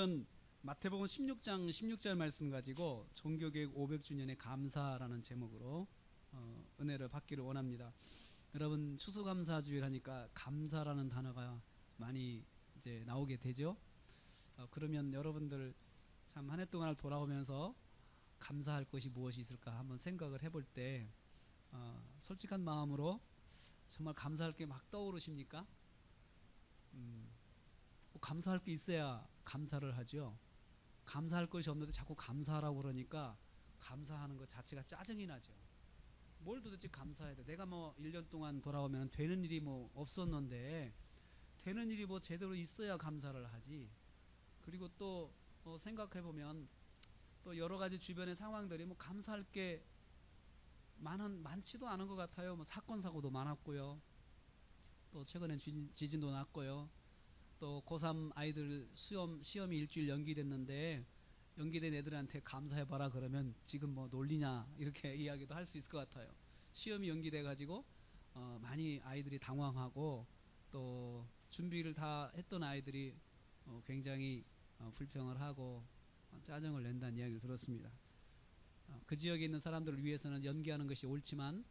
오늘은 마태복음 16장 16절 말씀 가지고 종교개혁 500주년의 감사라는 제목으로 은혜를 받기를 원합니다. 여러분 추수감사주일 하니까 감사라는 단어가 많이 이제 나오게 되죠. 그러면 여러분들 참 한 해 동안을 돌아오면서 감사할 것이 무엇이 있을까 한번 생각을 해볼 때 솔직한 마음으로 정말 감사할 게 막 떠오르십니까? 감사할 게 있어야 감사를 하죠. 감사할 것이 없는데 자꾸 감사하라고 그러니까 감사하는 것 자체가 짜증이 나죠. 뭘 도대체 감사해야 돼? 내가 뭐 1년 동안 돌아오면 되는 일이 뭐 없었는데 되는 일이 뭐 제대로 있어야 감사를 하지. 그리고 또 생각해 보면 또 여러 가지 주변의 상황들이 뭐 감사할 게 많지도 않은 것 같아요. 뭐 사건 사고도 많았고요. 또 최근엔 지진도 났고요. 또 고3 아이들 시험이 일주일 연기됐는데 연기된 애들한테 감사해봐라 그러면 지금 뭐 놀리냐 이렇게 이야기도 할 수 있을 것 같아요. 시험이 연기돼 가지고 많이 아이들이 당황하고 또 준비를 다 했던 아이들이 굉장히 불평을 하고 짜증을 낸다는 이야기를 들었습니다. 그 지역에 있는 사람들을 위해서는 연기하는 것이 옳지만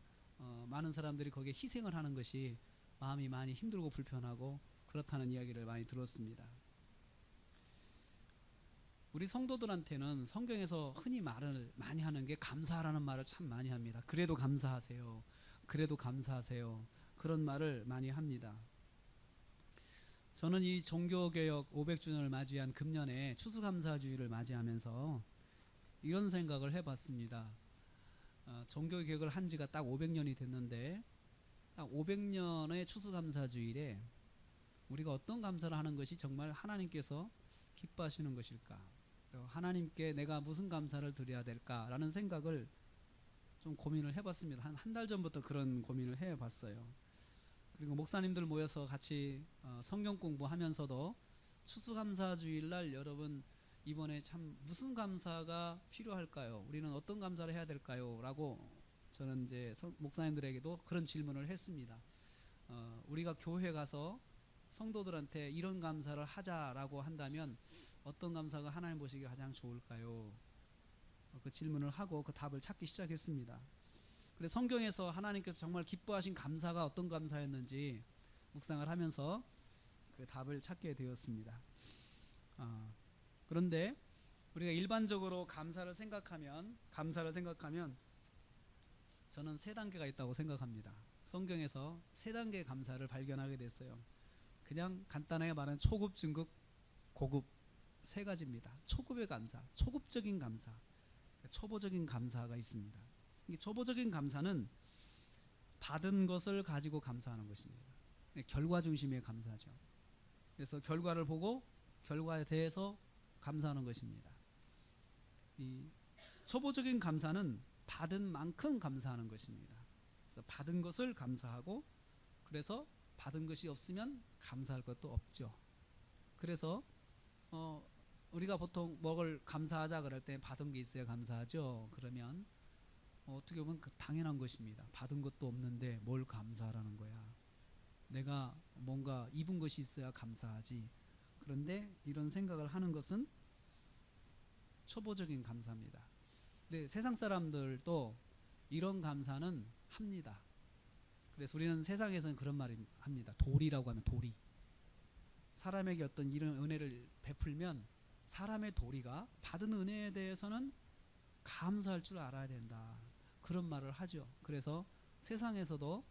많은 사람들이 거기에 희생을 하는 것이 마음이 많이 힘들고 불편하고 그렇다는 이야기를 많이 들었습니다. 우리 성도들한테는 성경에서 흔히 말을 많이 하는 게 감사라는 말을 참 많이 합니다. 그래도 감사하세요. 그래도 감사하세요. 그런 말을 많이 합니다. 저는 이 종교개혁 500주년을 맞이한 금년에 추수감사주의를 맞이하면서 이런 생각을 해봤습니다. 종교개혁을 한 지가 딱 500년이 됐는데 딱 500년의 추수감사주일에 우리가 어떤 감사를 하는 것이 정말 하나님께서 기뻐하시는 것일까? 하나님께 내가 무슨 감사를 드려야 될까라는 생각을 좀 고민을 해봤습니다. 한 달 전부터 그런 고민을 해봤어요. 그리고 목사님들 모여서 같이 성경 공부하면서도 추수감사주일날 여러분 이번에 참 무슨 감사가 필요할까요? 우리는 어떤 감사를 해야 될까요? 라고 저는 이제 목사님들에게도 그런 질문을 했습니다. 우리가 교회 가서 성도들한테 이런 감사를 하자라고 한다면 어떤 감사가 하나님 보시기에 가장 좋을까요? 그 질문을 하고 그 답을 찾기 시작했습니다. 그래서 성경에서 하나님께서 정말 기뻐하신 감사가 어떤 감사였는지 묵상을 하면서 그 답을 찾게 되었습니다. 그런데 우리가 일반적으로 감사를 생각하면 저는 세 단계가 있다고 생각합니다. 성경에서 세 단계의 감사를 발견하게 됐어요. 그냥 간단하게 말하면 초급, 중급, 고급 세 가지입니다. 초급의 감사, 초급적인 감사, 초보적인 감사가 있습니다. 이 초보적인 감사는 받은 것을 가지고 감사하는 것입니다. 결과 중심의 감사죠. 그래서 결과를 보고 결과에 대해서 감사하는 것입니다. 이 초보적인 감사는 받은 만큼 감사하는 것입니다. 그래서 받은 것을 감사하고 그래서 받은 것이 없으면 감사할 것도 없죠. 그래서 우리가 보통 뭘 감사하자 그럴 때 받은 게 있어야 감사하죠. 그러면 어떻게 보면 당연한 것입니다. 받은 것도 없는데 뭘 감사하라는 거야. 내가 뭔가 입은 것이 있어야 감사하지. 그런데 이런 생각을 하는 것은 초보적인 감사입니다. 근데 세상 사람들도 이런 감사는 합니다. 그래서 우리는 세상에서는 그런 말을 합니다. 도리라고 하면 도리. 사람에게 어떤 이런 은혜를 베풀면 사람의 도리가 받은 은혜에 대해서는 감사할 줄 알아야 된다. 그런 말을 하죠. 그래서 세상에서도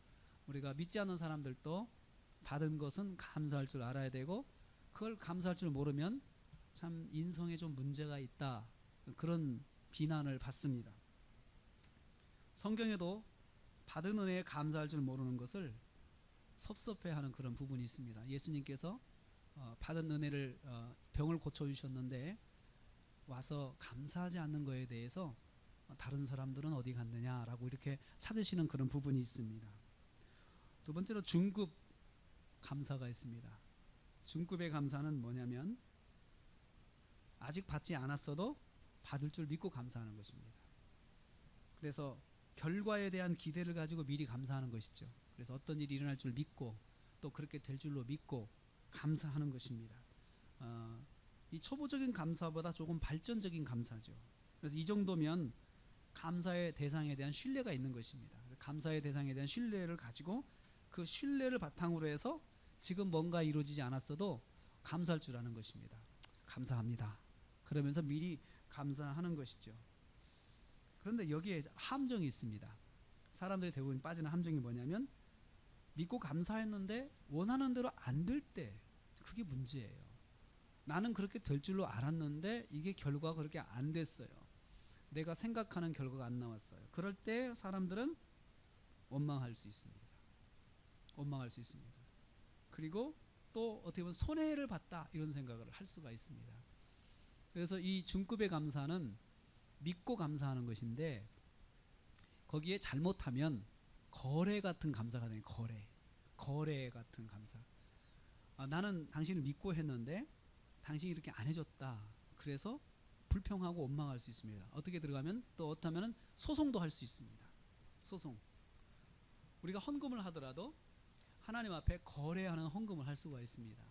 우리가 믿지 않는 사람들도 받은 것은 감사할 줄 알아야 되고 그걸 감사할 줄 모르면 참 인성에 좀 문제가 있다. 그런 비난을 받습니다. 성경에도 받은 은혜에 감사할 줄 모르는 것을 섭섭해하는 그런 부분이 있습니다. 예수님께서 받은 은혜를 병을 고쳐주셨는데 와서 감사하지 않는 것에 대해서 다른 사람들은 어디 갔느냐라고 이렇게 찾으시는 그런 부분이 있습니다. 두 번째로 중급 감사가 있습니다. 중급의 감사는 뭐냐면 아직 받지 않았어도 받을 줄 믿고 감사하는 것입니다. 그래서 결과에 대한 기대를 가지고 미리 감사하는 것이죠. 그래서 어떤 일이 일어날 줄 믿고 또 그렇게 될 줄로 믿고 감사하는 것입니다. 이 초보적인 감사보다 조금 발전적인 감사죠. 그래서 이 정도면 감사의 대상에 대한 신뢰가 있는 것입니다. 감사의 대상에 대한 신뢰를 가지고 그 신뢰를 바탕으로 해서 지금 뭔가 이루어지지 않았어도 감사할 줄 아는 것입니다. 감사합니다. 그러면서 미리 감사하는 것이죠. 그런데 여기에 함정이 있습니다. 사람들이 대부분 빠지는 함정이 뭐냐면 믿고 감사했는데 원하는 대로 안 될 때 그게 문제예요. 나는 그렇게 될 줄로 알았는데 이게 결과가 그렇게 안 됐어요. 내가 생각하는 결과가 안 나왔어요. 그럴 때 사람들은 원망할 수 있습니다. 원망할 수 있습니다. 그리고 또 어떻게 보면 손해를 봤다 이런 생각을 할 수가 있습니다. 그래서 이 중급의 감사는 믿고 감사하는 것인데 거기에 잘못하면 거래 같은 감사가 되는 거래 같은 감사. 나는 당신을 믿고 했는데 당신이 이렇게 안 해줬다. 그래서 불평하고 원망할 수 있습니다. 어떻게 들어가면 또 어떻다면 소송도 할 수 있습니다. 소송. 우리가 헌금을 하더라도 하나님 앞에 거래하는 헌금을 할 수가 있습니다.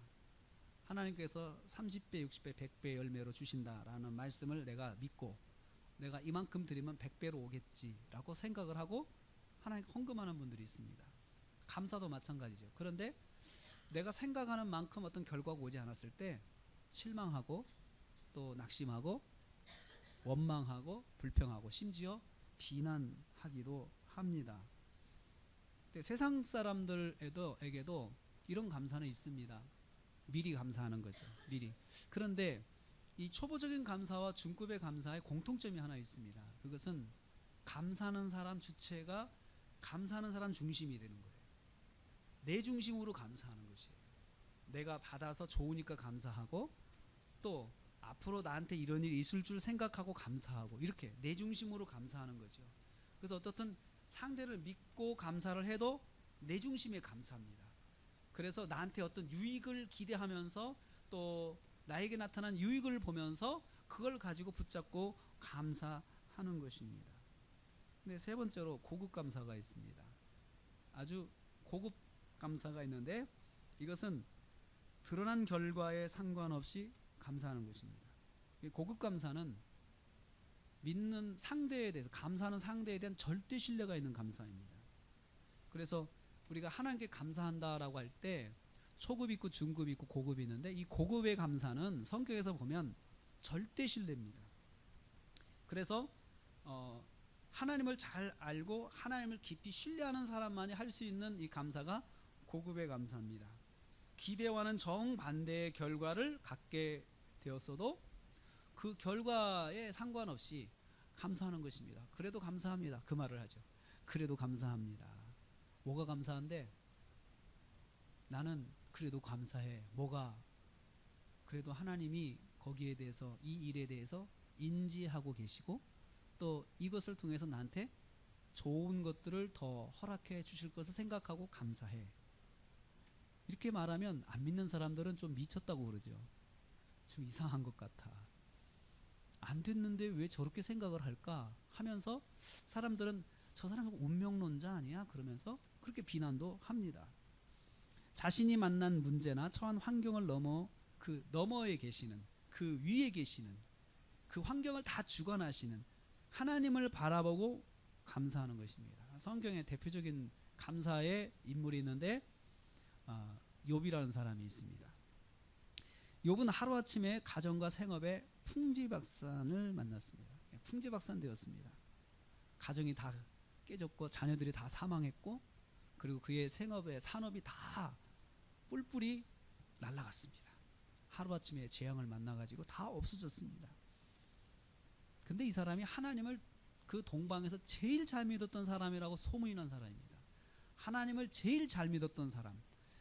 하나님께서 30배, 60배, 100배 열매로 주신다라는 말씀을 내가 믿고 내가 이만큼 드리면 100배로 오겠지라고 생각을 하고 하나님께 헌금하는 분들이 있습니다. 감사도 마찬가지죠. 그런데 내가 생각하는 만큼 어떤 결과가 오지 않았을 때 실망하고 또 낙심하고 원망하고 불평하고 심지어 비난하기도 합니다. 세상 사람들에게도 이런 감사는 있습니다. 미리 감사하는 거죠. 미리. 그런데 이 초보적인 감사와 중급의 감사의 공통점이 하나 있습니다. 그것은 감사하는 사람 주체가 감사하는 사람 중심이 되는 거예요. 내 중심으로 감사하는 것이에요. 내가 받아서 좋으니까 감사하고 또 앞으로 나한테 이런 일이 있을 줄 생각하고 감사하고 이렇게 내 중심으로 감사하는 거죠. 그래서 어떻든 상대를 믿고 감사를 해도 내 중심에 감사합니다. 그래서 나한테 어떤 유익을 기대하면서 또 나에게 나타난 유익을 보면서 그걸 가지고 붙잡고 감사하는 것입니다. 근데 세 번째로 고급 감사가 있습니다. 아주 고급 감사가 있는데 이것은 드러난 결과에 상관없이 감사하는 것입니다. 고급 감사는 믿는 상대에 대해서 감사하는 상대에 대한 절대 신뢰가 있는 감사입니다. 그래서 우리가 하나님께 감사한다라고 할 때 초급 있고 중급 있고 고급이 있는데 이 고급의 감사는 성경에서 보면 절대 신뢰입니다. 그래서 하나님을 잘 알고 하나님을 깊이 신뢰하는 사람만이 할 수 있는 이 감사가 고급의 감사입니다. 기대와는 정반대의 결과를 갖게 되었어도 그 결과에 상관없이 감사하는 것입니다. 그래도 감사합니다. 그 말을 하죠. 그래도 감사합니다. 뭐가 감사한데? 나는 그래도 감사해. 뭐가? 그래도 하나님이 거기에 대해서 이 일에 대해서 인지하고 계시고 또 이것을 통해서 나한테 좋은 것들을 더 허락해 주실 것을 생각하고 감사해. 이렇게 말하면 안 믿는 사람들은 좀 미쳤다고 그러죠. 좀 이상한 것 같아. 안 됐는데 왜 저렇게 생각을 할까 하면서 사람들은 저 사람은 운명론자 아니야? 그러면서 그렇게 비난도 합니다. 자신이 만난 문제나 처한 환경을 넘어 그 너머에 계시는 그 위에 계시는 그 환경을 다 주관하시는 하나님을 바라보고 감사하는 것입니다. 성경에 대표적인 감사의 인물이 있는데 욥이라는 사람이 있습니다. 욥은 하루아침에 가정과 생업에 풍지박산을 만났습니다. 풍지박산 되었습니다. 가정이 다 깨졌고 자녀들이 다 사망했고 그리고 그의 생업에 산업이 다 뿔뿔이 날아갔습니다. 하루아침에 재앙을 만나가지고 다 없어졌습니다. 근데 이 사람이 하나님을 그 동방에서 제일 잘 믿었던 사람이라고 소문이 난 사람입니다. 하나님을 제일 잘 믿었던 사람.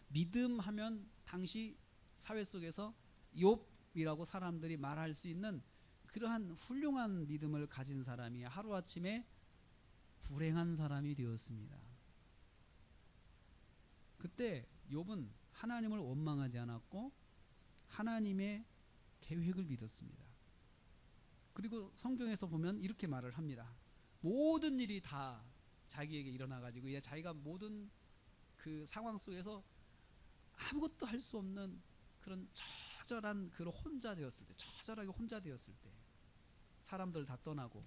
믿음하면 당시 사회 속에서 욥이라고 사람들이 말할 수 있는 그러한 훌륭한 믿음을 가진 사람이 하루아침에 불행한 사람이 되었습니다. 그때 욥은 하나님을 원망하지 않았고 하나님의 계획을 믿었습니다. 그리고 성경에서 보면 이렇게 말을 합니다. 모든 일이 다 자기에게 일어나가지고 자기가 모든 그 상황 속에서 아무것도 할 수 없는 그런 처절한 그런 혼자 되었을 때, 처절하게 혼자 되었을 때, 사람들 다 떠나고,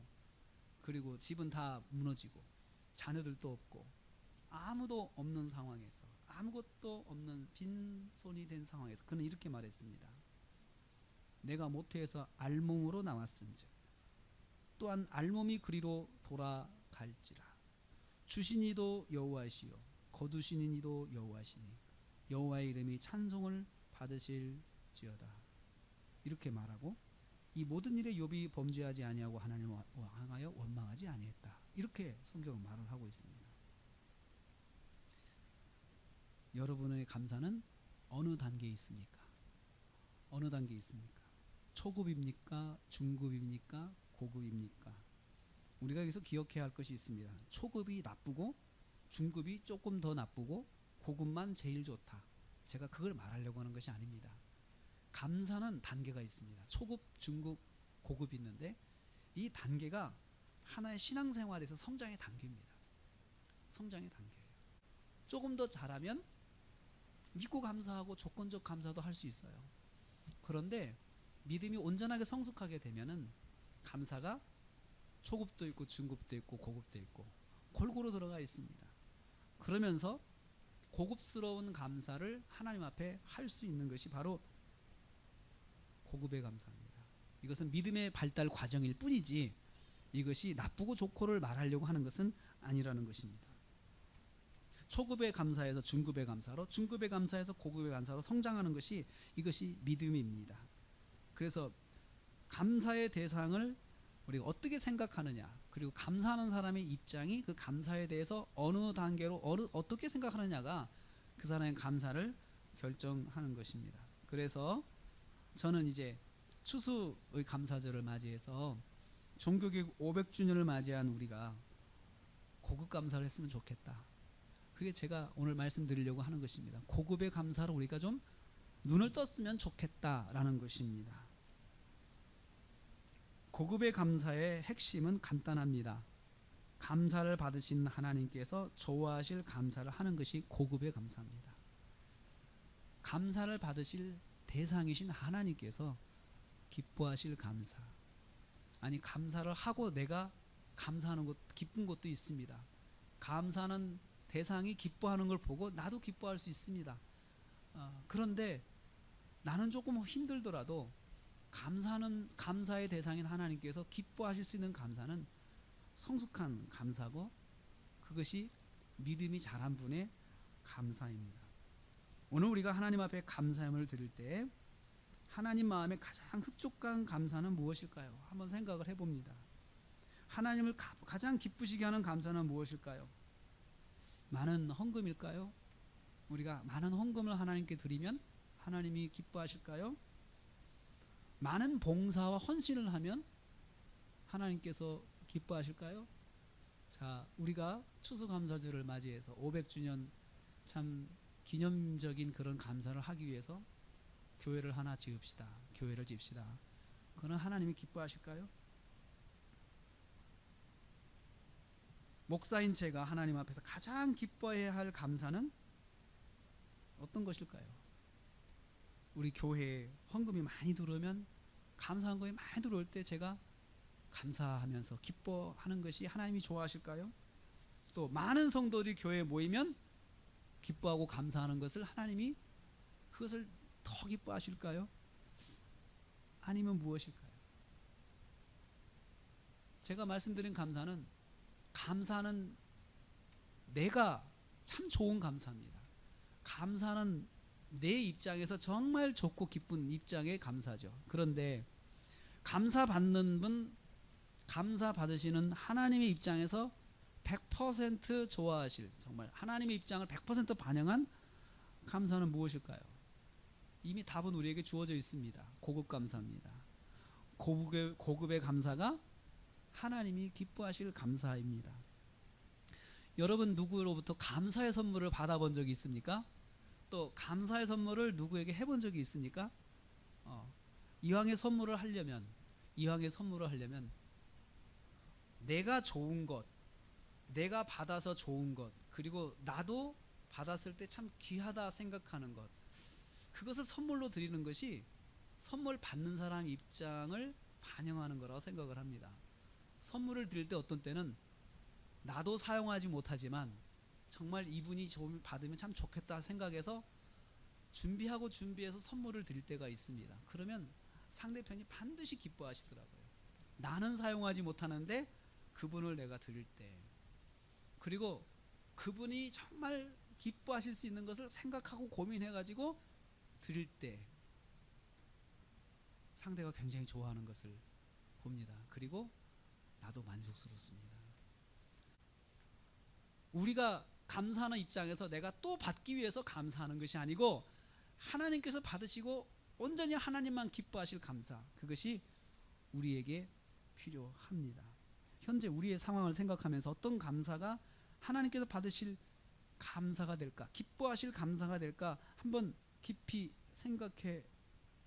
그리고 집은 다 무너지고, 자녀들도 없고, 아무도 없는 상황에서, 아무것도 없는 빈손이 된 상황에서 그는 이렇게 말했습니다. 내가 모태에서 알몸으로 나왔은즉 또한 알몸이 그리로 돌아갈지라. 주신 이도 여호와시요 거두시는 이도 여호와시니 여호와의 이름이 찬송을 받으실지어다. 이렇게 말하고 이 모든 일에 욥이 범죄하지 아니하고 하나님을 향하여 원망하지 아니했다. 이렇게 성경은 말을 하고 있습니다. 여러분의 감사는 어느 단계에 있습니까? 어느 단계에 있습니까? 초급입니까? 중급입니까? 고급입니까? 우리가 여기서 기억해야 할 것이 있습니다. 초급이 나쁘고 중급이 조금 더 나쁘고 고급만 제일 좋다. 제가 그걸 말하려고 하는 것이 아닙니다. 감사는 단계가 있습니다. 초급, 중급, 고급이 있는데 이 단계가 하나의 신앙생활에서 성장의 단계입니다. 성장의 단계예요. 조금 더 잘하면 믿고 감사하고 조건적 감사도 할 수 있어요. 그런데 믿음이 온전하게 성숙하게 되면은 감사가 초급도 있고 중급도 있고 고급도 있고 골고루 들어가 있습니다. 그러면서 고급스러운 감사를 하나님 앞에 할 수 있는 것이 바로 고급의 감사입니다. 이것은 믿음의 발달 과정일 뿐이지 이것이 나쁘고 좋고를 말하려고 하는 것은 아니라는 것입니다. 초급의 감사에서 중급의 감사로, 중급의 감사에서 고급의 감사로 성장하는 것이 이것이 믿음입니다. 그래서 감사의 대상을 우리가 어떻게 생각하느냐, 그리고 감사하는 사람의 입장이 그 감사에 대해서 어느 단계로 어떻게 생각하느냐가 그 사람의 감사를 결정하는 것입니다. 그래서 저는 이제 추수의 감사절을 맞이해서 종교개혁 500주년을 맞이한 우리가 고급 감사를 했으면 좋겠다. 그게 제가 오늘 말씀드리려고 하는 것입니다. 고급의 감사로 우리가 좀 눈을 떴으면 좋겠다라는 것입니다. 고급의 감사의 핵심은 간단합니다. 감사를 받으신 하나님께서 좋아하실 감사를 하는 것이 고급의 감사입니다. 감사를 받으실 대상이신 하나님께서 기뻐하실 감사. 아니, 감사를 하고 내가 감사하는 것, 기쁜 것도 있습니다. 감사하는 대상이 기뻐하는 걸 보고 나도 기뻐할 수 있습니다. 그런데 나는 조금 힘들더라도 감사의 대상인 하나님께서 기뻐하실 수 있는 감사는 성숙한 감사고 그것이 믿음이 자란 분의 감사입니다. 오늘 우리가 하나님 앞에 감사함을 드릴 때 하나님 마음에 가장 흡족한 감사는 무엇일까요? 한번 생각을 해봅니다. 하나님을 가장 기쁘시게 하는 감사는 무엇일까요? 많은 헌금일까요? 우리가 많은 헌금을 하나님께 드리면 하나님이 기뻐하실까요? 많은 봉사와 헌신을 하면 하나님께서 기뻐하실까요? 자, 우리가 추수감사절을 맞이해서 500주년 참 기념적인 그런 감사를 하기 위해서 교회를 하나 지읍시다. 교회를 짓시다. 그는 하나님이 기뻐하실까요? 목사인 제가 하나님 앞에서 가장 기뻐해야 할 감사는 어떤 것일까요? 우리 교회에 헌금이 많이 들어오면 감사한 거에 많이 들어올 때 제가 감사하면서 기뻐하는 것이 하나님이 좋아하실까요? 또 많은 성도들이 교회에 모이면 기뻐하고 감사하는 것을 하나님이 그것을 더 기뻐하실까요? 아니면 무엇일까요? 제가 말씀드린 감사는 내가 참 좋은 감사입니다. 감사는 내 입장에서 정말 좋고 기쁜 입장의 감사죠. 그런데 감사받는 분, 감사 받으시는 하나님의 입장에서 100% 좋아하실, 정말 하나님의 입장을 100% 반영한 감사는 무엇일까요? 이미 답은 우리에게 주어져 있습니다. 고급 감사입니다. 고급의 감사가 하나님이 기뻐하실 감사입니다. 여러분 누구로부터 감사의 선물을 받아본 적이 있습니까? 또 감사의 선물을 누구에게 해본 적이 있습니까? 이왕의 선물을 하려면 내가 좋은 것, 내가 받아서 좋은 것, 그리고 나도 받았을 때 참 귀하다 생각하는 것, 그것을 선물로 드리는 것이 선물 받는 사람 입장을 반영하는 거라고 생각을 합니다. 선물을 드릴 때 어떤 때는 나도 사용하지 못하지만 정말 이분이 좀 받으면 참 좋겠다 생각해서 준비해서 선물을 드릴 때가 있습니다. 그러면 상대편이 반드시 기뻐하시더라고요. 나는 사용하지 못하는데 그분을 내가 드릴 때, 그리고 그분이 정말 기뻐하실 수 있는 것을 생각하고 고민해가지고 드릴 때 상대가 굉장히 좋아하는 것을 봅니다. 그리고 나도 만족스럽습니다. 우리가 감사하는 입장에서 내가 또 받기 위해서 감사하는 것이 아니고 하나님께서 받으시고 온전히 하나님만 기뻐하실 감사, 그것이 우리에게 필요합니다. 현재 우리의 상황을 생각하면서 어떤 감사가 하나님께서 받으실 감사가 될까, 기뻐하실 감사가 될까 한번 깊이 생각해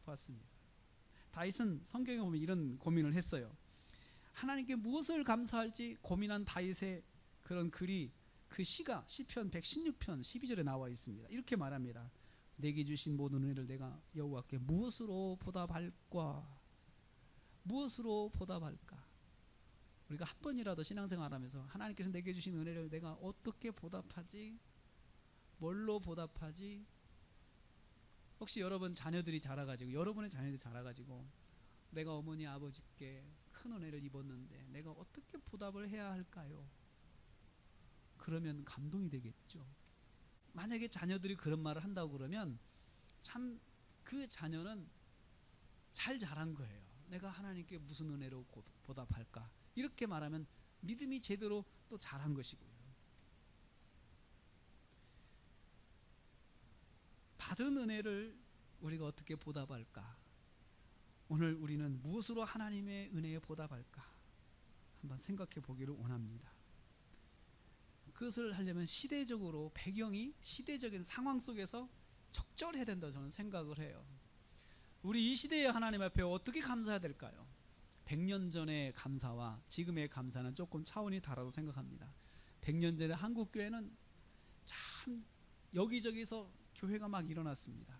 보았습니다. 다윗은 성경에 보면 이런 고민을 했어요. 하나님께 무엇을 감사할지 고민한 다윗의 그런 글이, 그 시가 시편 116편 12절에 나와 있습니다. 이렇게 말합니다. 내게 주신 모든 은혜를 내가 여호와께 무엇으로 보답할까? 무엇으로 보답할까? 우리가 한 번이라도 신앙생활하면서 하나님께서 내게 주신 은혜를 내가 어떻게 보답하지? 뭘로 보답하지? 혹시 여러분 자녀들이 자라가지고, 여러분의 자녀들이 자라가지고 내가 어머니 아버지께 큰 은혜를 입었는데 내가 어떻게 보답을 해야 할까요? 그러면 감동이 되겠죠. 만약에 자녀들이 그런 말을 한다고 그러면 참 그 자녀는 잘 자란 거예요. 내가 하나님께 무슨 은혜로 보답할까? 이렇게 말하면 믿음이 제대로 또 자란 것이고요. 받은 은혜를 우리가 어떻게 보답할까? 오늘 우리는 무엇으로 하나님의 은혜에 보답할까? 한번 생각해 보기를 원합니다. 그것을 하려면 시대적으로 배경이 시대적인 상황 속에서 적절해야 된다 저는 생각을 해요. 우리 이 시대의 하나님 앞에 어떻게 감사해야 될까요? 100년 전의 감사와 지금의 감사는 조금 차원이 다르다고 생각합니다. 100년 전에 한국 교회는 참 여기저기서 교회가 막 일어났습니다.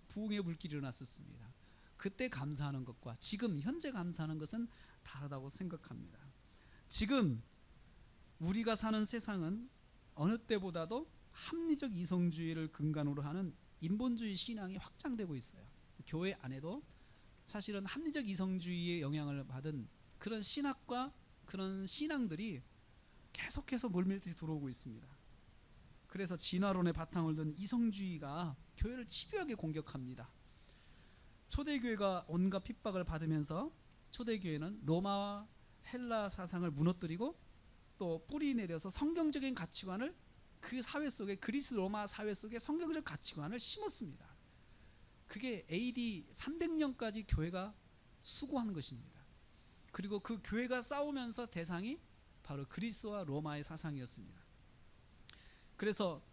부흥의 불길이 일어났었습니다. 그때 감사하는 것과 지금 현재 감사하는 것은 다르다고 생각합니다. 지금 우리가 사는 세상은 어느 때보다도 합리적 이성주의를 근간으로 하는 인본주의 신앙이 확장되고 있어요. 교회 안에도 사실은 합리적 이성주의의 영향을 받은 그런 신학과 그런 신앙들이 계속해서 물밀듯이 들어오고 있습니다. 그래서 진화론의 바탕을 둔 이성주의가 교회를 집요하게 공격합니다. 초대교회가 온갖 핍박을 받으면서 초대교회는 로마와 헬라 사상을 무너뜨리고 또 뿌리 내려서 성경적인 가치관을 그 사회 속에, 그리스 로마 사회 속에 성경적 가치관을 심었습니다. 그게 AD 300년까지 교회가 수고한 것입니다. 그리고 그 교회가 싸우면서 대상이 바로 그리스와 로마의 사상이었습니다. 그래서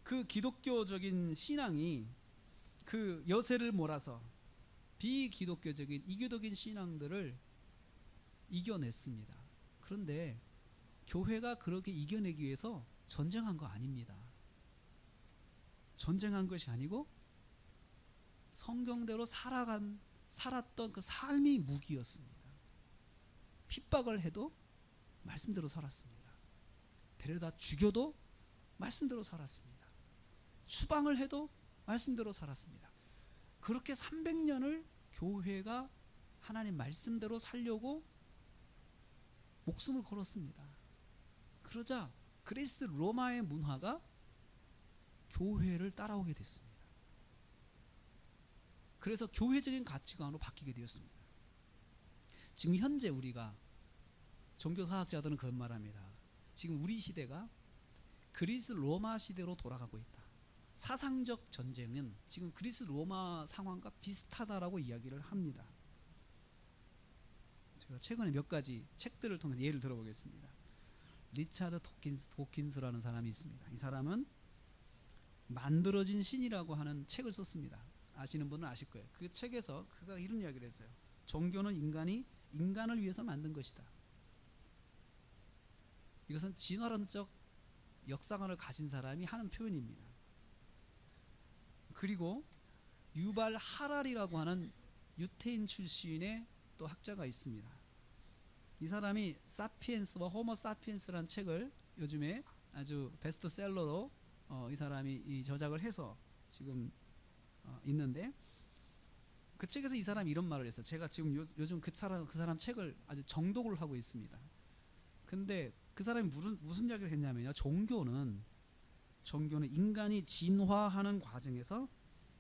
그 기독교적인 신앙이 그 여세를 몰아서 비기독교적인 이교적인 신앙들을 이겨냈습니다. 그런데 교회가 그렇게 이겨내기 위해서 전쟁한 거 아닙니다. 전쟁한 것이 아니고 성경대로 살았던 그 삶이 무기였습니다. 핍박을 해도 말씀대로 살았습니다. 데려다 죽여도 말씀대로 살았습니다. 추방을 해도 말씀대로 살았습니다. 그렇게 300년을 교회가 하나님 말씀대로 살려고 목숨을 걸었습니다. 그러자 그리스 로마의 문화가 교회를 따라오게 됐습니다. 그래서 교회적인 가치관으로 바뀌게 되었습니다. 지금 현재 우리가 종교사학자들은 그런 말합니다. 지금 우리 시대가 그리스 로마 시대로 돌아가고 있다. 사상적 전쟁은 지금 그리스 로마 상황과 비슷하다라고 이야기를 합니다. 제가 최근에 몇 가지 책들을 통해서 예를 들어보겠습니다. 리차드 도킨스라는 사람이 있습니다. 이 사람은 만들어진 신이라고 하는 책을 썼습니다. 아시는 분은 아실 거예요. 그 책에서 그가 이런 이야기를 했어요. 종교는 인간을 위해서 만든 것이다. 이것은 진화론적 역사관을 가진 사람이 하는 표현입니다. 그리고 유발 하랄이라고 하는 유태인 출신의 또 학자가 있습니다. 이 사람이 사피엔스와 호모 사피엔스라는 책을 요즘에 아주 베스트셀러로 이 사람이 이 저작을 해서 지금 있는데, 그 책에서 이 사람이 이런 말을 했어요. 제가 지금 요즘 그 사람 책을 아주 정독을 하고 있습니다. 근데 그 사람이 무슨 이야기를 했냐면요, 종교는 인간이 진화하는 과정에서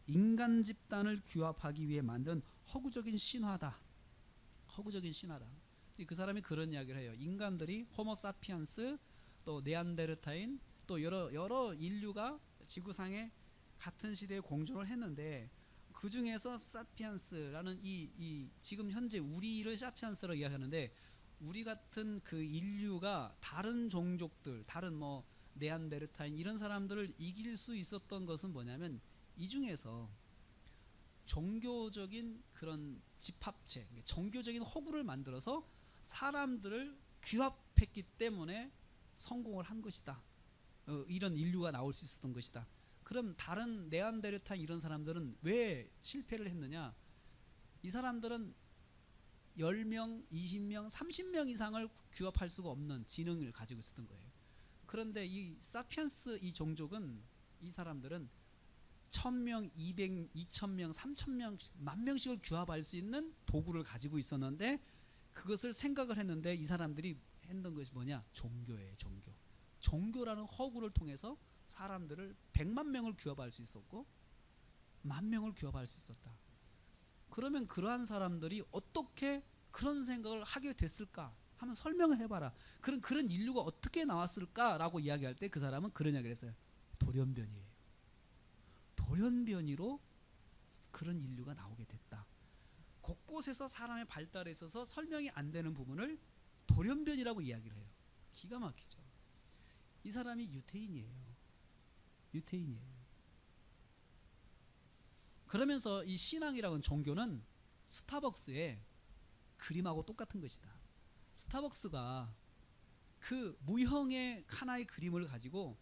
인간 집단을 규합하기 위해 만든 허구적인 신화다. 허구적인 신화다. 그 사람이 그런 이야기를 해요. 인간들이 호모 사피엔스, 또 네안데르타인, 또 여러 인류가 지구상에 같은 시대에 공존을 했는데, 그 중에서 사피엔스라는 이 지금 현재 우리를 사피엔스로 이야기하는데, 우리 같은 그 인류가 다른 종족들, 다른 뭐 네안데르타인 이런 사람들을 이길 수 있었던 것은 뭐냐면, 이 중에서 종교적인 그런 집합체, 종교적인 허구를 만들어서 사람들을 규합했기 때문에 성공을 한 것이다. 이런 인류가 나올 수 있었던 것이다. 그럼 다른 네안데르탈 이런 사람들은 왜 실패를 했느냐? 이 사람들은 10명, 20명, 30명 이상을 규합할 수가 없는 지능을 가지고 있었던 거예요. 그런데 이 사피엔스 이 종족은, 이 사람들은 1000명, 200, 2000명, 3000명, 10,000명씩을 규합할 수 있는 도구를 가지고 있었는데, 그것을 생각을 했는데 이 사람들이 했던 것이 뭐냐? 종교예요. 종교라는 허구를 통해서 사람들을 100만 명을 규합할 수 있었고 10,000명을 규합할 수 있었다. 그러면 그러한 사람들이 어떻게 그런 생각을 하게 됐을까? 한번 설명을 해봐라. 그런 인류가 어떻게 나왔을까라고 이야기할 때 그 사람은 그런 이야기를 했어요. 돌연변이에요. 돌연변이로 그런 인류가 나오게 됐다. 곳곳에서 사람의 발달에 있어서 설명이 안 되는 부분을 돌연변이라고 이야기를 해요. 기가 막히죠. 이 사람이 유태인이에요. 그러면서 이 신앙이라는 종교는 스타벅스의 그림하고 똑같은 것이다. 스타벅스가 그 무형의 하나의 그림을 가지고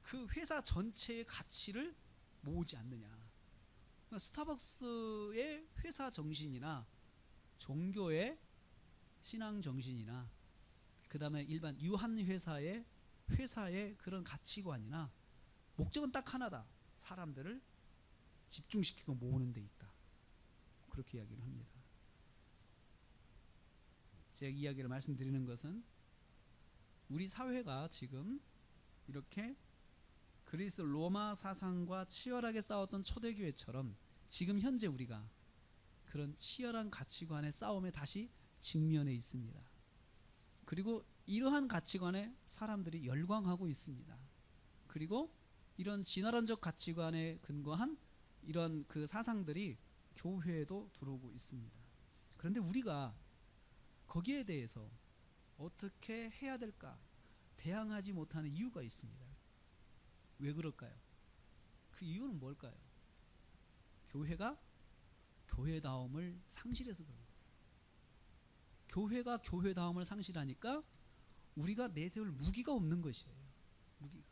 그 회사 전체의 가치를 모으지 않느냐. 그러니까 스타벅스의 회사 정신이나 종교의 신앙 정신이나 그 다음에 일반 유한 회사의 그런 가치관이나 목적은 딱 하나다. 사람들을 집중시키고 모으는 데 있다. 그렇게 이야기를 합니다. 제가 이야기를 말씀드리는 것은, 우리 사회가 지금 이렇게 그리스 로마 사상과 치열하게 싸웠던 초대교회처럼 지금 현재 우리가 그런 치열한 가치관의 싸움에 다시 직면해 있습니다. 그리고 이러한 가치관에 사람들이 열광하고 있습니다. 그리고 이런 진화론적 가치관에 근거한 이런 그 사상들이 교회에도 들어오고 있습니다. 그런데 우리가 거기에 대해서 어떻게 해야 될까 대항하지 못하는 이유가 있습니다. 왜 그럴까요? 그 이유는 뭘까요? 교회가 교회다움을 상실해서 그런 거예요. 교회가 교회다움을 상실하니까 우리가 내세울 무기가 없는 것이에요. 무기가.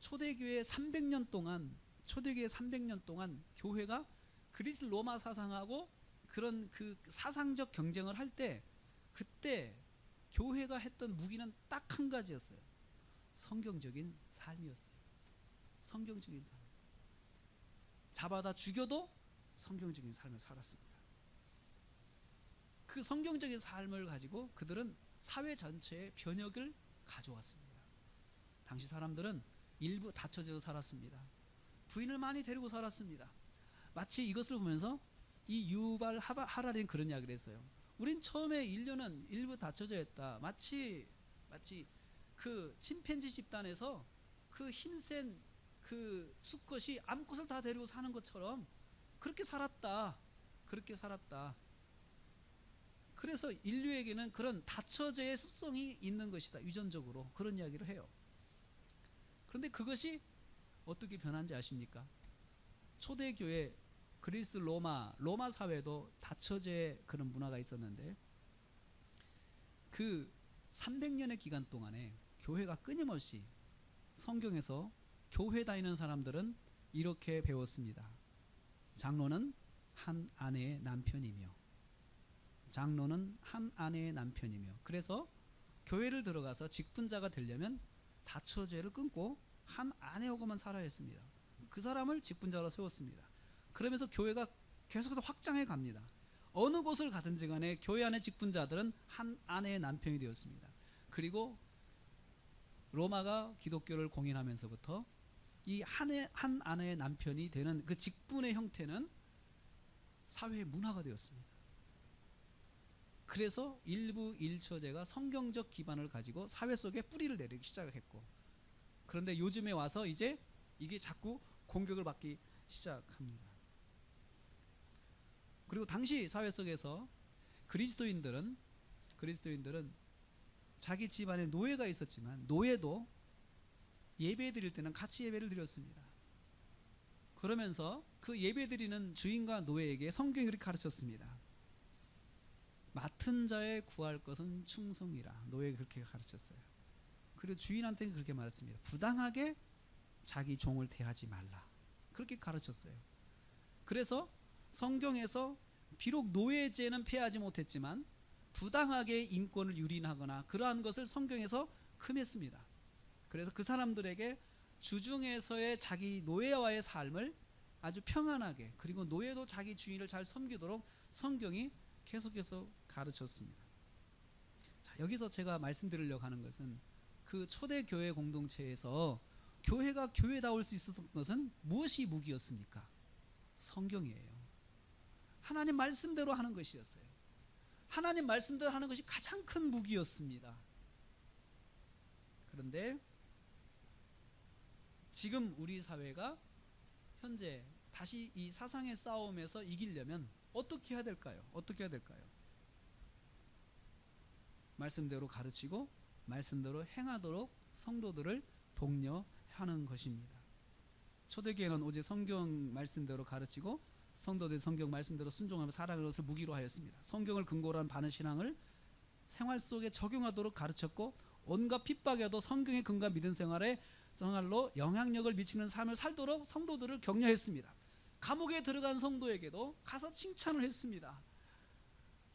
초대교회 300년 동안 교회가 그리스 로마 사상하고 그런 그 사상적 경쟁을 할 때, 그때 교회가 했던 무기는 딱 한 가지였어요. 성경적인 삶이었어요. 성경적인 삶. 잡아다 죽여도 성경적인 삶을 살았습니다. 그 성경적인 삶을 가지고 그들은 사회 전체의 변혁을 가져왔습니다. 당시 사람들은 일부 닫혀져 살았습니다. 부인을 많이 데리고 살았습니다. 마치 이것을 보면서 이 유발 하라리는 그런 이야기를 했어요. 우린 처음에 인류는 일부 닫혀져 있다. 마치 그 침팬지 집단에서 그 힘센 그 수컷이 암컷을 다 데리고 사는 것처럼 그렇게 살았다. 그래서 인류에게는 그런 닫혀져의 습성이 있는 것이다. 유전적으로 그런 이야기를 해요. 그런데 그것이 어떻게 변한지 아십니까? 초대교회 그리스 로마 사회도 닫혀져의 그런 문화가 있었는데, 그 300년의 기간 동안에 교회가 끊임없이 성경에서 교회 다니는 사람들은 이렇게 배웠습니다. 장로는 한 아내의 남편이며 장로는 한 아내의 남편이며, 그래서 교회를 들어가서 직분자가 되려면 다처제를 끊고 한 아내하고만 살아야 했습니다. 그 사람을 직분자로 세웠습니다. 그러면서 교회가 계속해서 확장해 갑니다. 어느 곳을 가든지 간에 교회 안의 직분자들은 한 아내의 남편이 되었습니다. 그리고 로마가 기독교를 공인하면서부터 이 한 아내의 남편이 되는 그 직분의 형태는 사회의 문화가 되었습니다. 그래서 일부 일처제가 성경적 기반을 가지고 사회 속에 뿌리를 내리기 시작했고, 그런데 요즘에 와서 이제 이게 자꾸 공격을 받기 시작합니다. 그리고 당시 사회 속에서 그리스도인들은 자기 집안에 노예가 있었지만 노예도 예배 드릴 때는 같이 예배를 드렸습니다. 그러면서 그 예배 드리는 주인과 노예에게 성경이 그렇게 가르쳤습니다. 맡은 자에 구할 것은 충성이라. 노예가 그렇게 가르쳤어요. 그리고 주인한테는 그렇게 말했습니다. 부당하게 자기 종을 대하지 말라. 그렇게 가르쳤어요. 그래서 성경에서 비록 노예제는 폐하지 못했지만 부당하게 인권을 유린하거나 그러한 것을 성경에서 금했습니다. 그래서 그 사람들에게 주중에서의 자기 노예와의 삶을 아주 평안하게, 그리고 노예도 자기 주인을 잘 섬기도록 성경이 계속해서 가르쳤습니다. 자, 여기서 제가 말씀드리려고 하는 것은 그 초대교회 공동체에서 교회가 교회다울 수 있었던 것은 무엇이 무기였습니까? 성경이에요. 하나님 말씀대로 하는 것이었어요. 하나님 말씀대로 하는 것이 가장 큰 무기였습니다. 그런데 지금 우리 사회가 현재 다시 이 사상의 싸움에서 이기려면 어떻게 해야 될까요? 어떻게 해야 될까요? 말씀대로 가르치고 말씀대로 행하도록 성도들을 독려하는 것입니다. 초대교회는 오직 성경 말씀대로 가르치고 성도들이 성경 말씀대로 순종하며 살아가는 것을 무기로 하였습니다. 성경을 근거로 한 바른 신앙을 생활 속에 적용하도록 가르쳤고, 온갖 핍박에도 성경의 근거 믿음 생활로 영향력을 미치는 삶을 살도록 성도들을 격려했습니다. 감옥에 들어간 성도에게도 가서 칭찬을 했습니다.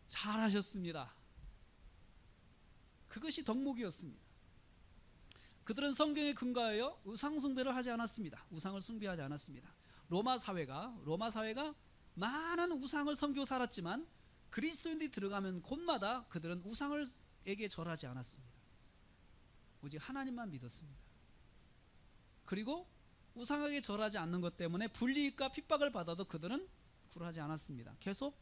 잘하셨습니다. 그것이 덕목이었습니다. 그들은 성경에 근거하여 우상 숭배를 하지 않았습니다. 우상을 숭배하지 않았습니다. 로마 사회가 많은 우상을 섬기고 살았지만 그리스도인들이 들어가면 곳마다 그들은 우상을에게 절하지 않았습니다. 오직 하나님만 믿었습니다. 그리고 우상에게 절하지 않는 것 때문에 불이익과 핍박을 받아도 그들은 굴하지 않았습니다. 계속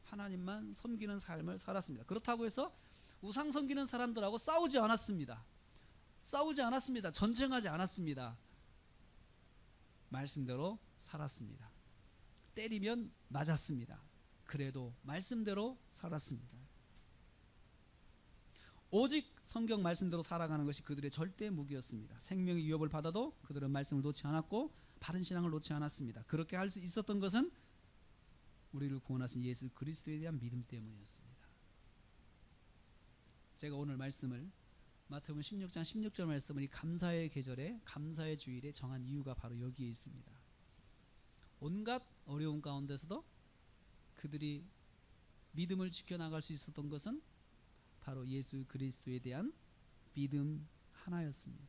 하나님만 섬기는 삶을 살았습니다. 그렇다고 해서 우상 섬기는 사람들하고 싸우지 않았습니다. 전쟁하지 않았습니다. 말씀대로 살았습니다. 때리면 맞았습니다. 그래도 말씀대로 살았습니다. 오직 성경 말씀대로 살아가는 것이 그들의 절대 무기였습니다. 생명의 위협을 받아도 그들은 말씀을 놓지 않았고 바른 신앙을 놓지 않았습니다. 그렇게 할 수 있었던 것은 우리를 구원하신 예수 그리스도에 대한 믿음 때문이었습니다. 제가 오늘 말씀을 마태복음 16장 16절 말씀을 이 감사의 계절에, 감사의 주일에 정한 이유가 바로 여기에 있습니다. 온갖 어려움 가운데서도 그들이 믿음을 지켜나갈 수 있었던 것은 바로 예수 그리스도에 대한 믿음 하나였습니다.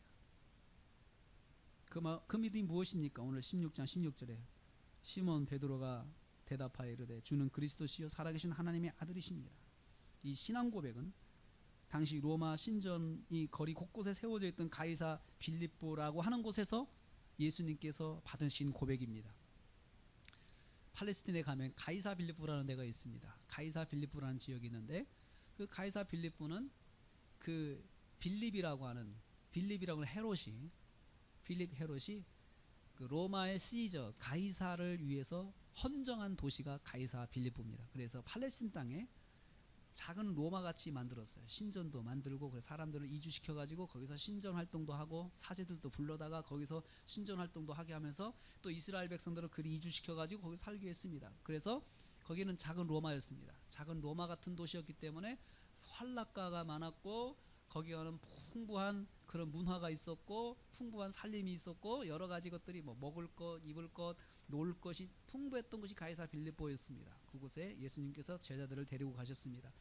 그 믿음이 무엇입니까? 오늘 16장 16절에 시몬 베드로가 대답하여 이르되 주는 그리스도시요 살아계신 하나님의 아들이십니다. 이 신앙 고백은 당시 로마 신전이 거리 곳곳에 세워져 있던 가이사 빌립보라고 하는 곳에서 예수님께서 받으신 고백입니다. 팔레스틴에 가면 가이사 빌립보라는 데가 있습니다. 가이사 빌립보라는 지역이 있는데 그 가이사 빌립보는 그 빌립이라고 하는 헤롯이 그 로마의 시저 가이사를 위해서 헌정한 도시가 가이사 빌립보입니다. 그래서 팔레스틴 땅에 작은 로마같이 만들었어요. 신전도 만들고 그래서 사람들을 이주시켜가지고 거기서 신전 활동도 하고 사제들도 불러다가 거기서 신전 활동도 하게 하면서 또 이스라엘 백성들을 그리 이주시켜가지고 거기 살게 했습니다. 그래서 거기는 작은 로마였습니다. 작은 로마 같은 도시였기 때문에 활락가가 많았고 거기에는 풍부한 그런 문화가 있었고 풍부한 살림이 있었고 여러 가지 것들이 뭐 먹을 것, 입을 것, 놀 것이 풍부했던 것이 가이사 빌립보였습니다. 그곳에 예수님께서 제자들을 데리고 가셨습니다.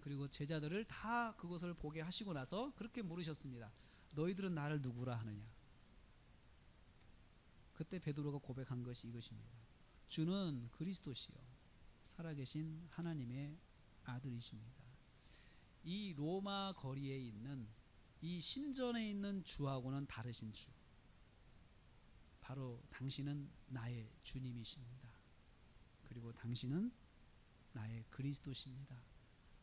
그리고 제자들을 다 그것을 보게 하시고 나서 그렇게 물으셨습니다. 너희들은 나를 누구라 하느냐? 그때 베드로가 고백한 것이 이것입니다. 주는 그리스도시요 살아계신 하나님의 아들이십니다. 이 로마 거리에 있는 이 신전에 있는 주하고는 다르신 주, 바로 당신은 나의 주님이십니다. 그리고 당신은 나의 그리스도십니다.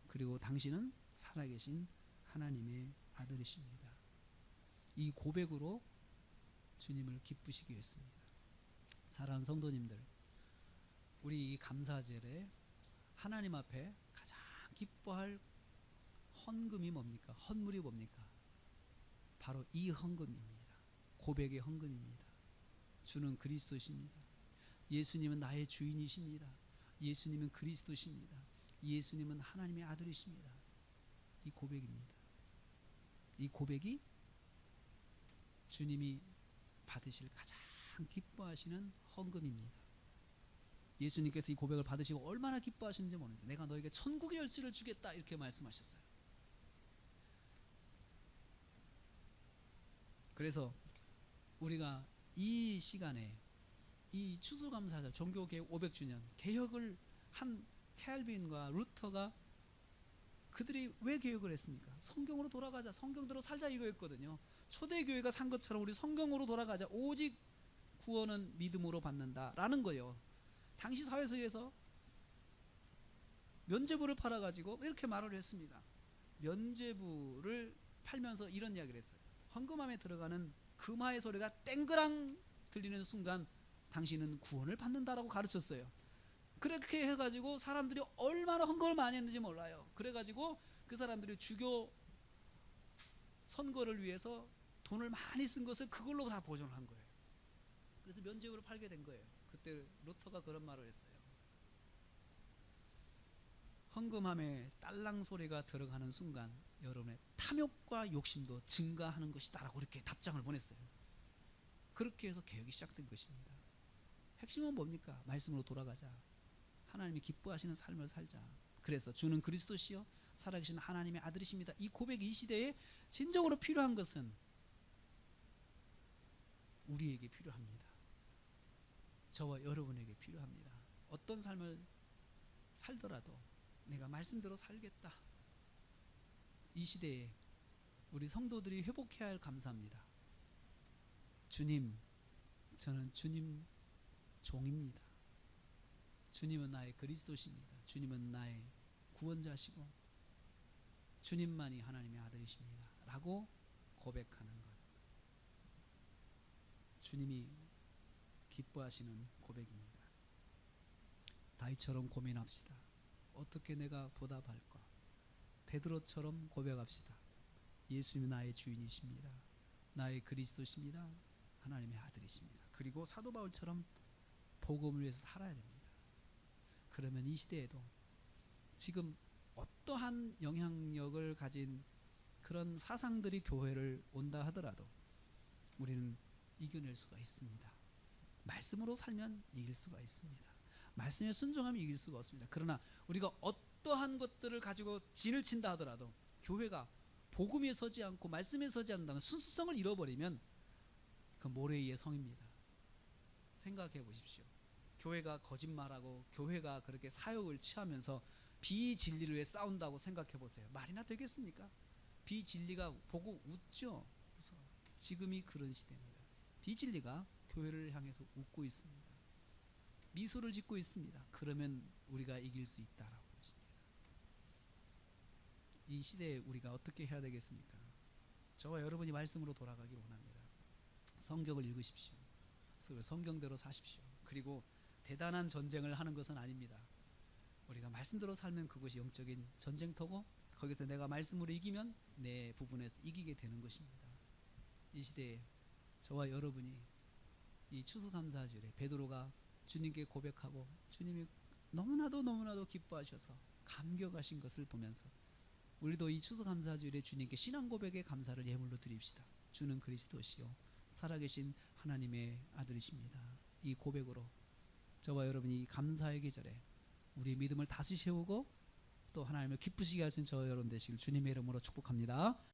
그리고 당신은 살아계신 하나님의 아들이십니다. 이 고백으로 주님을 기쁘시게 했습니다. 사랑하는 성도님들, 우리 이 감사절에 하나님 앞에 가장 기뻐할 헌금이 뭡니까? 헌물이 뭡니까? 바로 이 헌금입니다. 고백의 헌금입니다. 주는 그리스도십니다. 예수님은 나의 주인이십니다. 예수님은 그리스도십니다. 예수님은 하나님의 아들이십니다. 이 고백입니다. 이 고백이 주님이 받으실 가장 기뻐하시는 헌금입니다. 예수님께서 이 고백을 받으시고 얼마나 기뻐하시는지 모릅니다. 내가 너에게 천국의 열쇠를 주겠다 이렇게 말씀하셨어요. 그래서 우리가 이 시간에 이 추수감사절 종교개혁 500주년 개혁을 한 캘빈과 루터가 그들이 왜 개혁을 했습니까? 성경으로 돌아가자, 성경대로 살자 이거였거든요. 초대교회가 산 것처럼 우리 성경으로 돌아가자, 오직 구원은 믿음으로 받는다라는 거예요. 당시 사회에서 면죄부를 팔아가지고 이렇게 말을 했습니다. 면죄부를 팔면서 이런 이야기를 했어요. 헌금함에 들어가는 금화의 소리가 땡그랑 들리는 순간 당신은 구원을 받는다라고 가르쳤어요. 그렇게 해가지고 사람들이 얼마나 헌금을 많이 했는지 몰라요. 그래가지고 그 사람들이 주교 선거를 위해서 돈을 많이 쓴 것을 그걸로 다 보존을 한 거예요. 그래서 면죄부를 팔게 된 거예요. 그때 루터가 그런 말을 했어요. 헌금함에 딸랑 소리가 들어가는 순간 여러분의 탐욕과 욕심도 증가하는 것이다라고 이렇게 답장을 보냈어요. 그렇게 해서 개혁이 시작된 것입니다. 핵심은 뭡니까? 말씀으로 돌아가자. 하나님이 기뻐하시는 삶을 살자. 그래서 주는 그리스도시요 살아계신 하나님의 아들이십니다. 이 고백이 이 시대에 진정으로 필요한 것은 우리에게 필요합니다. 저와 여러분에게 필요합니다. 어떤 삶을 살더라도 내가 말씀대로 살겠다. 이 시대에 우리 성도들이 회복해야 할 감사입니다. 주님, 저는 주님 종입니다. 주님은 나의 그리스도십니다. 주님은 나의 구원자시고 주님만이 하나님의 아들이십니다. 라고 고백하는 것. 주님이 기뻐하시는 고백입니다. 다윗처럼 고민합시다. 어떻게 내가 보답할까? 베드로처럼 고백합시다. 예수님이 나의 주인이십니다. 나의 그리스도십니다. 하나님의 아들이십니다. 그리고 사도 바울처럼 복음을 위해서 살아야 됩니다. 그러면 이 시대에도 지금 어떠한 영향력을 가진 그런 사상들이 교회를 온다 하더라도 우리는 이겨낼 수가 있습니다. 말씀으로 살면 이길 수가 있습니다. 말씀에 순종하면 이길 수가 없습니다. 그러나 우리가 어떠한 것들을 가지고 진을 친다 하더라도 교회가 복음에 서지 않고 말씀에 서지 않는다면 순수성을 잃어버리면 그 모래 위의 성입니다. 생각해 보십시오. 교회가 거짓말하고 교회가 그렇게 사역을 취하면서 비진리를 위해 싸운다고 생각해 보세요. 말이나 되겠습니까? 비진리가 보고 웃죠. 웃어. 지금이 그런 시대입니다. 비진리가 교회를 향해서 웃고 있습니다. 미소를 짓고 있습니다. 그러면 우리가 이길 수 있다라고 것입니다. 이 시대에 우리가 어떻게 해야 되겠습니까? 저와 여러분이 말씀으로 돌아가기 원합니다. 성경을 읽으십시오. 성경대로 사십시오. 그리고 대단한 전쟁을 하는 것은 아닙니다. 우리가 말씀대로 살면 그것이 영적인 전쟁터고 거기서 내가 말씀으로 이기면 내 부분에서 이기게 되는 것입니다. 이 시대에 저와 여러분이 이 추수감사절에 베드로가 주님께 고백하고 주님이 너무나도 기뻐하셔서 감격하신 것을 보면서 우리도 이 추수감사주일에 주님께 신앙 고백의 감사를 예물로 드립시다. 주는 그리스도시요 살아계신 하나님의 아들이십니다. 이 고백으로 저와 여러분이 이 감사의 계절에 우리의 믿음을 다시 세우고 또 하나님을 기쁘시게 하신 저와 여러분 되시길 주님의 이름으로 축복합니다.